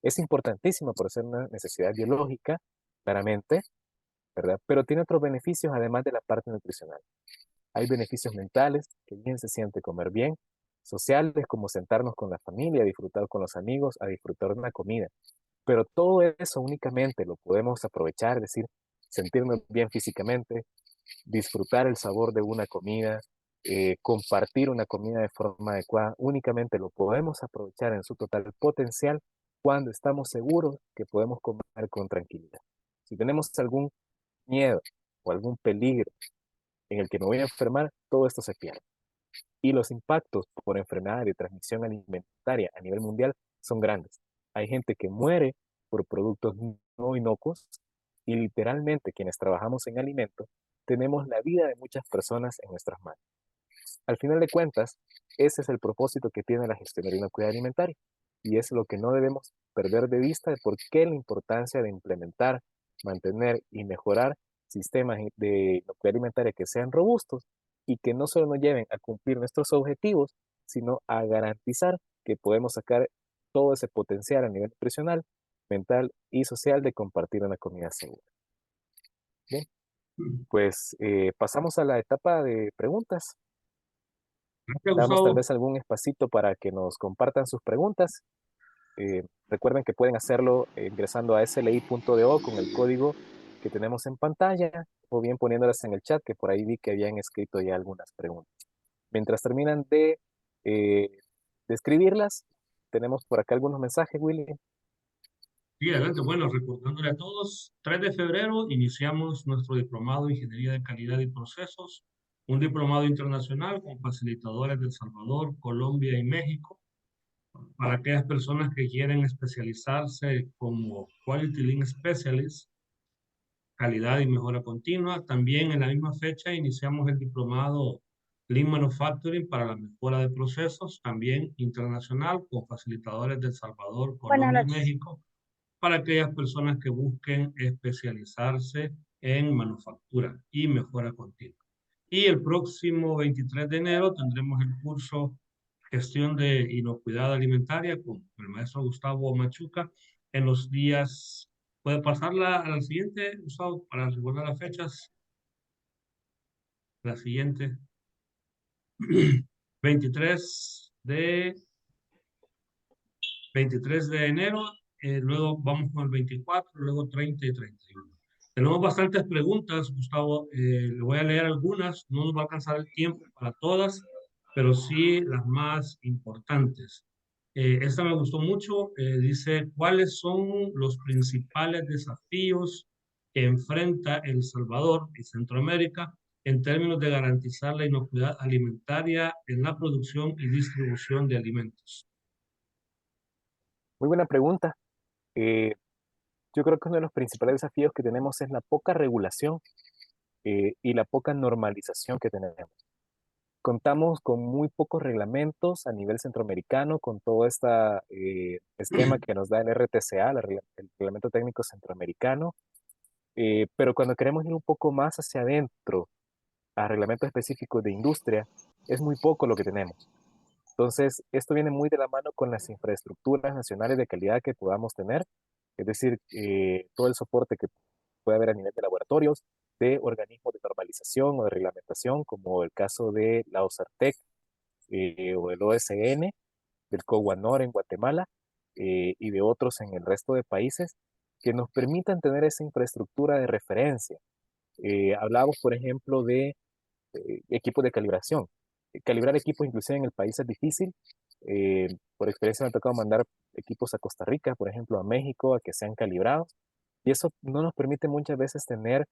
Es importantísima por ser una necesidad biológica, claramente, ¿verdad? Pero tiene otros beneficios además de la parte nutricional. Hay beneficios mentales, que bien se siente comer bien, sociales como sentarnos con la familia, disfrutar con los amigos, a disfrutar de una comida. Pero todo eso únicamente lo podemos aprovechar, es decir, sentirnos bien físicamente, disfrutar el sabor de una comida, compartir una comida de forma adecuada, únicamente lo podemos aprovechar en su total potencial cuando estamos seguros que podemos comer con tranquilidad. Si tenemos algún miedo o algún peligro en el que me voy a enfermar, todo esto se pierde. Y los impactos por enfermedad de transmisión alimentaria a nivel mundial son grandes. Hay gente que muere por productos no inocuos y literalmente quienes trabajamos en alimentos tenemos la vida de muchas personas en nuestras manos. Al final de cuentas, ese es el propósito que tiene la gestión de la inocuidad alimentaria y es lo que no debemos perder de vista de por qué la importancia de implementar, mantener y mejorar sistemas de inocuidad alimentaria que sean robustos y que no solo nos lleven a cumplir nuestros objetivos, sino a garantizar que podemos sacar todo ese potencial a nivel nutricional, mental y social de compartir una comida segura. Bien, pues pasamos a la etapa de preguntas. Gracias, Damos tal Gustavo. vez algún espacito para que nos compartan sus preguntas. Recuerden que pueden hacerlo ingresando a sli.do con el código que tenemos en pantalla o bien poniéndolas en el chat, que por ahí vi que habían escrito ya algunas preguntas. Mientras terminan de escribirlas, tenemos por acá algunos mensajes, Willy. Sí, adelante. Bueno, recordándole a todos, 3 de febrero iniciamos nuestro diplomado de Ingeniería de Calidad y Procesos, un diplomado internacional con facilitadores de El Salvador, Colombia y México. para aquellas personas que quieren especializarse como Quality Lean Specialist, calidad y mejora continua. También en la misma fecha iniciamos el diplomado Lean Manufacturing para la mejora de procesos, también internacional, con facilitadores de El Salvador, Buenas Colombia y noches. México, para aquellas personas que busquen especializarse en manufactura y mejora continua. Y el próximo 23 de enero tendremos el curso Gestión de Inocuidad Alimentaria con el maestro Gustavo Machuca en los días. ¿Puede pasarla a la siguiente, Gustavo, para recordar las fechas? La siguiente. 23 de 23 de enero, luego vamos con el 24, luego 30 y 31. Tenemos bastantes preguntas, Gustavo. Le voy a leer algunas, no nos va a alcanzar el tiempo para todas, pero sí las más importantes. Esta me gustó mucho. Dice, ¿cuáles son los principales desafíos que enfrenta El Salvador y Centroamérica en términos de garantizar la inocuidad alimentaria en la producción y distribución de alimentos? Muy buena pregunta. Eh, yo creo que uno de los principales desafíos que tenemos es la poca regulación y la poca normalización que tenemos. Contamos con muy pocos reglamentos a nivel centroamericano, con todo este esquema que nos da el RTCA, el Reglamento Técnico Centroamericano, pero cuando queremos ir un poco más hacia adentro, a reglamentos específicos de industria, es muy poco lo que tenemos. Entonces, esto viene muy de la mano con las infraestructuras nacionales de calidad que podamos tener, es decir, todo el soporte que puede haber a nivel de laboratorios, de organismos de normalización o de reglamentación, como el caso de la OSARTEC o el OSN, del COGUANOR en Guatemala y de otros en el resto de países, que nos permitan tener esa infraestructura de referencia. Hablábamos, por ejemplo, de equipos de calibración. Calibrar equipos inclusive en el país es difícil. Por experiencia me ha tocado mandar equipos a Costa Rica, por ejemplo, a México, a que sean calibrados. Y eso no nos permite muchas veces tener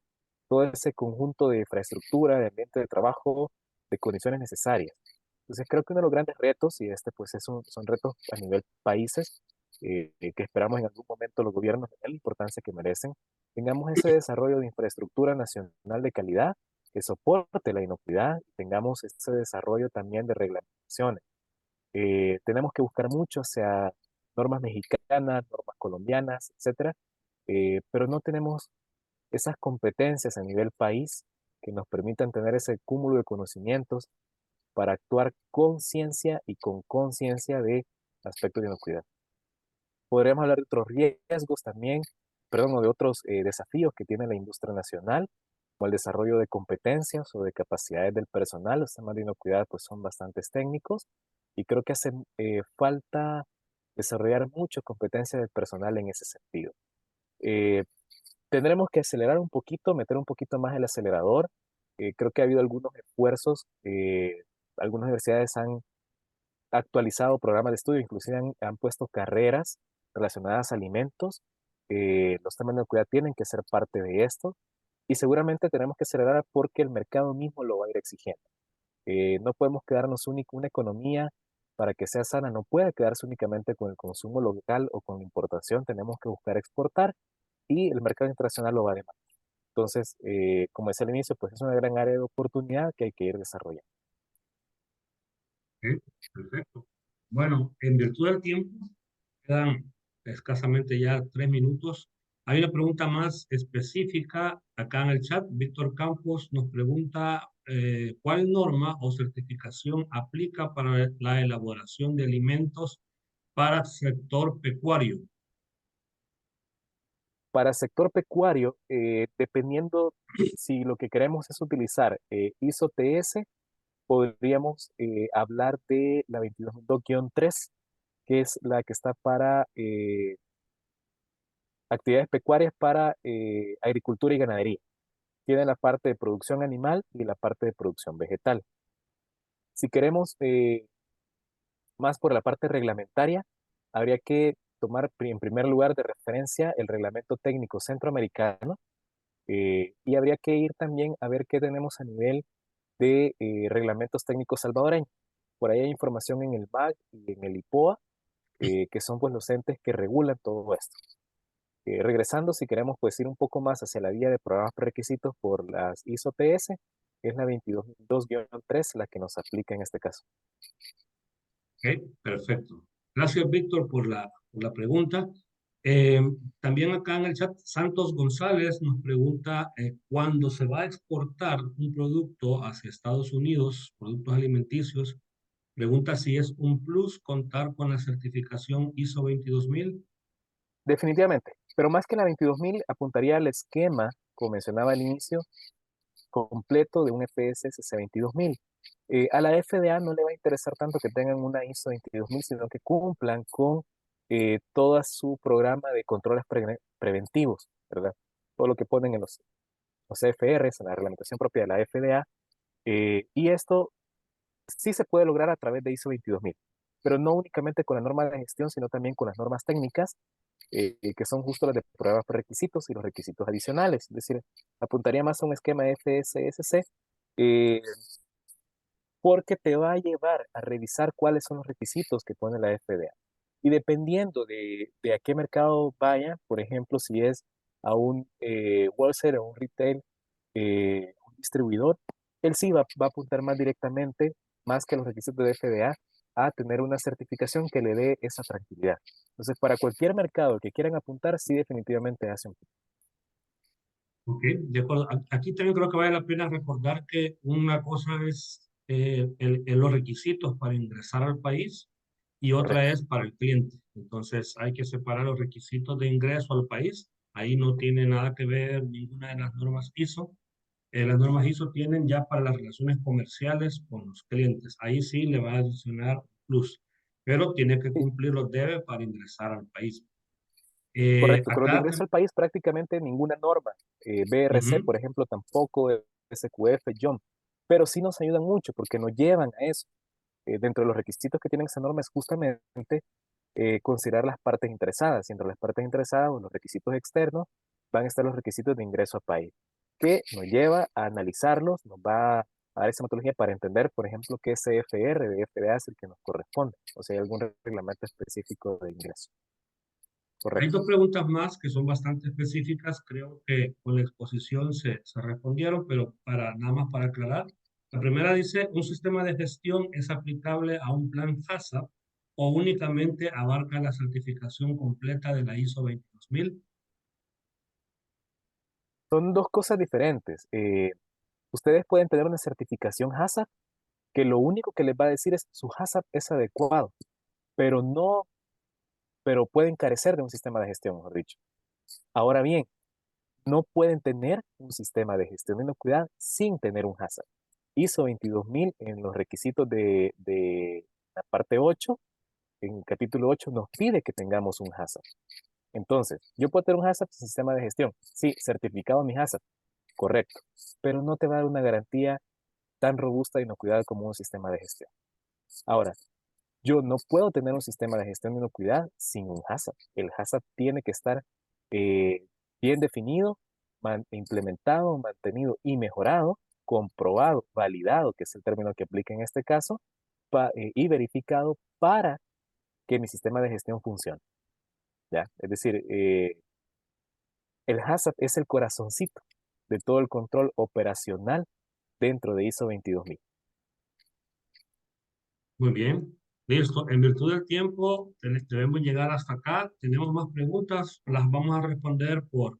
todo ese conjunto de infraestructura, de ambiente de trabajo, de condiciones necesarias. Entonces creo que uno de los grandes retos, y este pues son retos a nivel países, que esperamos en algún momento los gobiernos de la importancia que merecen, tengamos ese desarrollo de infraestructura nacional de calidad que soporte la inocuidad, y tengamos ese desarrollo también de reglamentaciones. Tenemos que buscar mucho hacia normas mexicanas, normas colombianas, etcétera, pero no tenemos esas competencias a nivel país que nos permitan tener ese cúmulo de conocimientos para actuar con ciencia y con conciencia de aspectos de inocuidad. Podríamos hablar de otros riesgos también, perdón, o de otros desafíos que tiene la industria nacional, como el desarrollo de competencias o de capacidades del personal. Los temas de inocuidad pues son bastante técnicos y creo que hace falta desarrollar mucho competencia del personal en ese sentido. Eh, Tendremos que acelerar un poquito, meter un poquito más el acelerador. Creo que ha habido algunos esfuerzos. Algunas universidades han actualizado programas de estudio, inclusive han puesto carreras relacionadas a alimentos. Los temas de inocuidad tienen que ser parte de esto y seguramente tenemos que acelerar porque el mercado mismo lo va a ir exigiendo. No podemos quedarnos una economía para que sea sana, no puede quedarse únicamente con el consumo local o con la importación, tenemos que buscar exportar y el mercado internacional lo va a demandar. Entonces, como decía al inicio, pues es una gran área de oportunidad que hay que ir desarrollando. Ok, perfecto. Bueno, en virtud del tiempo, quedan escasamente ya 3 minutos. Hay una pregunta más específica acá en el chat. Víctor Campos nos pregunta ¿cuál norma o certificación aplica para la elaboración de alimentos para sector pecuario? Para el sector pecuario, dependiendo si lo que queremos es utilizar ISO TS, podríamos hablar de la 22002-3, que es la que está para actividades pecuarias para agricultura y ganadería. Tiene la parte de producción animal y la parte de producción vegetal. Si queremos más por la parte reglamentaria, habría que tomar en primer lugar de referencia el Reglamento Técnico Centroamericano y habría que ir también a ver qué tenemos a nivel de reglamentos técnicos salvadoreños. Por ahí hay información en el MAG y en el IPOA, que son pues los entes que regulan todo esto. Regresando, si queremos pues ir un poco más hacia la vía de programas prerequisitos por las ISO PS, es la 222-3 la que nos aplica en este caso. Ok, perfecto. Gracias, Víctor, por la pregunta. También acá en el chat, Santos González nos pregunta, cuando se va a exportar un producto hacia Estados Unidos, productos alimenticios, pregunta si es un plus contar con la certificación ISO 22000. Definitivamente, pero más que la 22.000 apuntaría al esquema, como mencionaba al inicio, completo de un FSSC 22.000. A la FDA no le va a interesar tanto que tengan una ISO 22.000, sino que cumplan con todo su programa de controles preventivos, ¿verdad? Todo lo que ponen en los CFRs, en la reglamentación propia de la FDA, y esto sí se puede lograr a través de ISO 22.000, pero no únicamente con la norma de gestión, sino también con las normas técnicas, que son justo las de pruebas requisitos y los requisitos adicionales. Es decir, apuntaría más a un esquema FSSC, eh, porque te va a llevar a revisar cuáles son los requisitos que pone la FDA. Y dependiendo de a qué mercado vaya, por ejemplo, si es a un wholesale o un retail, un distribuidor, él sí va a apuntar más directamente, más que los requisitos de FDA, a tener una certificación que le dé esa tranquilidad. Entonces, para cualquier mercado que quieran apuntar, sí definitivamente hace un... Ok, de acuerdo. Aquí también creo que vale la pena recordar que una cosa es los requisitos para ingresar al país y otra Correcto. es para el cliente. Entonces hay que separar los requisitos de ingreso al país. Ahí no tiene nada que ver ninguna de las normas ISO. Las normas ISO tienen ya para las relaciones comerciales con los clientes. Ahí sí le va a adicionar un plus, pero tiene que Sí, cumplir los debe para ingresar al país. correcto. Con los de Acá, ingreso al país prácticamente ninguna norma. BRC, ujú. por ejemplo, tampoco, SQF, JOM, pero sí nos ayudan mucho porque nos llevan a eso. Dentro de los requisitos que tienen esa norma es justamente considerar las partes interesadas. Y entre las partes interesadas o los requisitos externos van a estar los requisitos de ingreso a país, que nos lleva a analizarlos, nos va a dar esa metodología para entender, por ejemplo, qué CFR de FDA es el que nos corresponde, o sea, hay algún reglamento específico de ingreso. Hay Correcto. dos preguntas más que son bastante específicas. Creo que con la exposición se respondieron, pero nada más para aclarar. La primera dice, ¿un sistema de gestión es aplicable a un plan HACCP o únicamente abarca la certificación completa de la ISO 22000? Son dos cosas diferentes. Ustedes pueden tener una certificación HACCP que lo único que les va a decir es su HACCP es adecuado, pero no, pero pueden carecer de un sistema de gestión, mejor dicho. Ahora bien, no pueden tener un sistema de gestión de inocuidad sin tener un HACCP. ISO 22000 en los requisitos de la parte 8, en el capítulo 8, nos pide que tengamos un HACCP. Entonces, yo puedo tener un HACCP sin sistema de gestión. Sí, certificado mi HACCP, correcto, pero no te va a dar una garantía tan robusta de inocuidad como un sistema de gestión. Ahora, yo no puedo tener un sistema de gestión de inocuidad sin un HACCP. El HACCP tiene que estar eh, bien definido, implementado, mantenido y mejorado, comprobado, validado, que es el término que aplica en este caso, y verificado para que mi sistema de gestión funcione. ¿Ya? Es decir, el HACCP es el corazoncito de todo el control operacional dentro de ISO 22000. Muy bien. Listo. En virtud del tiempo, debemos llegar hasta acá. Tenemos más preguntas. Las vamos a responder por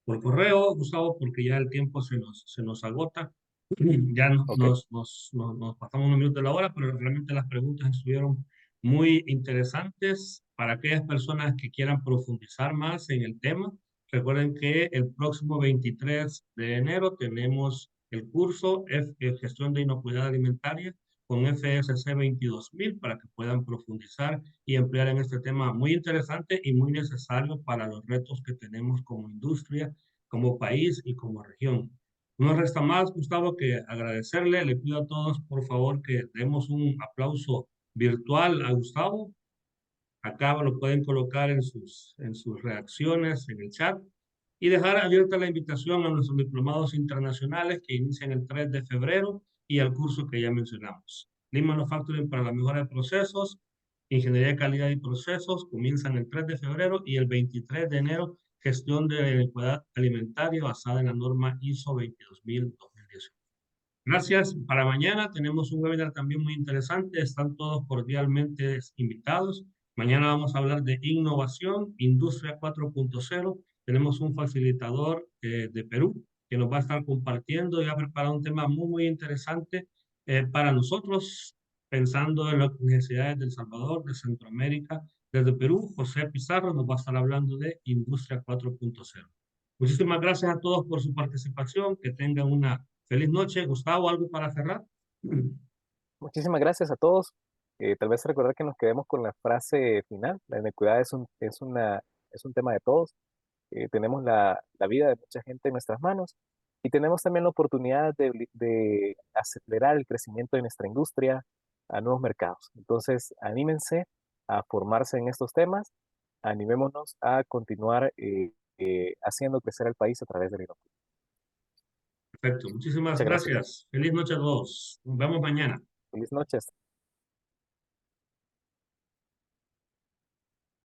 correo, Gustavo, porque ya el tiempo se nos agota. Ya ¿Ok? nos pasamos unos minutos de la hora, pero realmente las preguntas estuvieron muy interesantes para aquellas personas que quieran profundizar más en el tema. Recuerden que el próximo 23 de enero tenemos el curso Gestión de Inocuidad Alimentaria con FSC 22000 para que puedan profundizar y emplear en este tema muy interesante y muy necesario para los retos que tenemos como industria, como país y como región. No nos resta más, Gustavo, que agradecerle. Le pido a todos, por favor, que demos un aplauso virtual a Gustavo. Acá lo pueden colocar en sus reacciones en el chat y dejar abierta la invitación a nuestros diplomados internacionales que inician el 3 de febrero y al curso que ya mencionamos. Lean Manufacturing para la mejora de procesos, Ingeniería de calidad y procesos, comienzan el 3 de febrero y el 23 de enero, gestión de la iniquidad alimentaria basada en la norma ISO 22000-2018. Gracias. Para mañana tenemos un webinar también muy interesante. Están todos cordialmente invitados. Mañana vamos a hablar de innovación, industria 4.0. Tenemos un facilitador de Perú que nos va a estar compartiendo y ha preparado un tema muy interesante para nosotros, pensando en las necesidades de El Salvador, de Centroamérica. Desde Perú, José Pizarro nos va a estar hablando de industria 4.0. Muchísimas gracias a todos por su participación. Que tengan una feliz noche. Gustavo, ¿algo para cerrar? Muchísimas gracias a todos. Tal vez recordar que nos quedemos con la frase final. La inequidad es un tema de todos. Tenemos la vida de mucha gente en nuestras manos y tenemos también la oportunidad de acelerar el crecimiento de nuestra industria a nuevos mercados. Entonces, anímense a formarse en estos temas, animémonos a continuar haciendo crecer el país a través de la innovación. Perfecto. Muchísimas Muchas gracias. gracias. Feliz noche a todos. Nos vemos mañana. Feliz noche.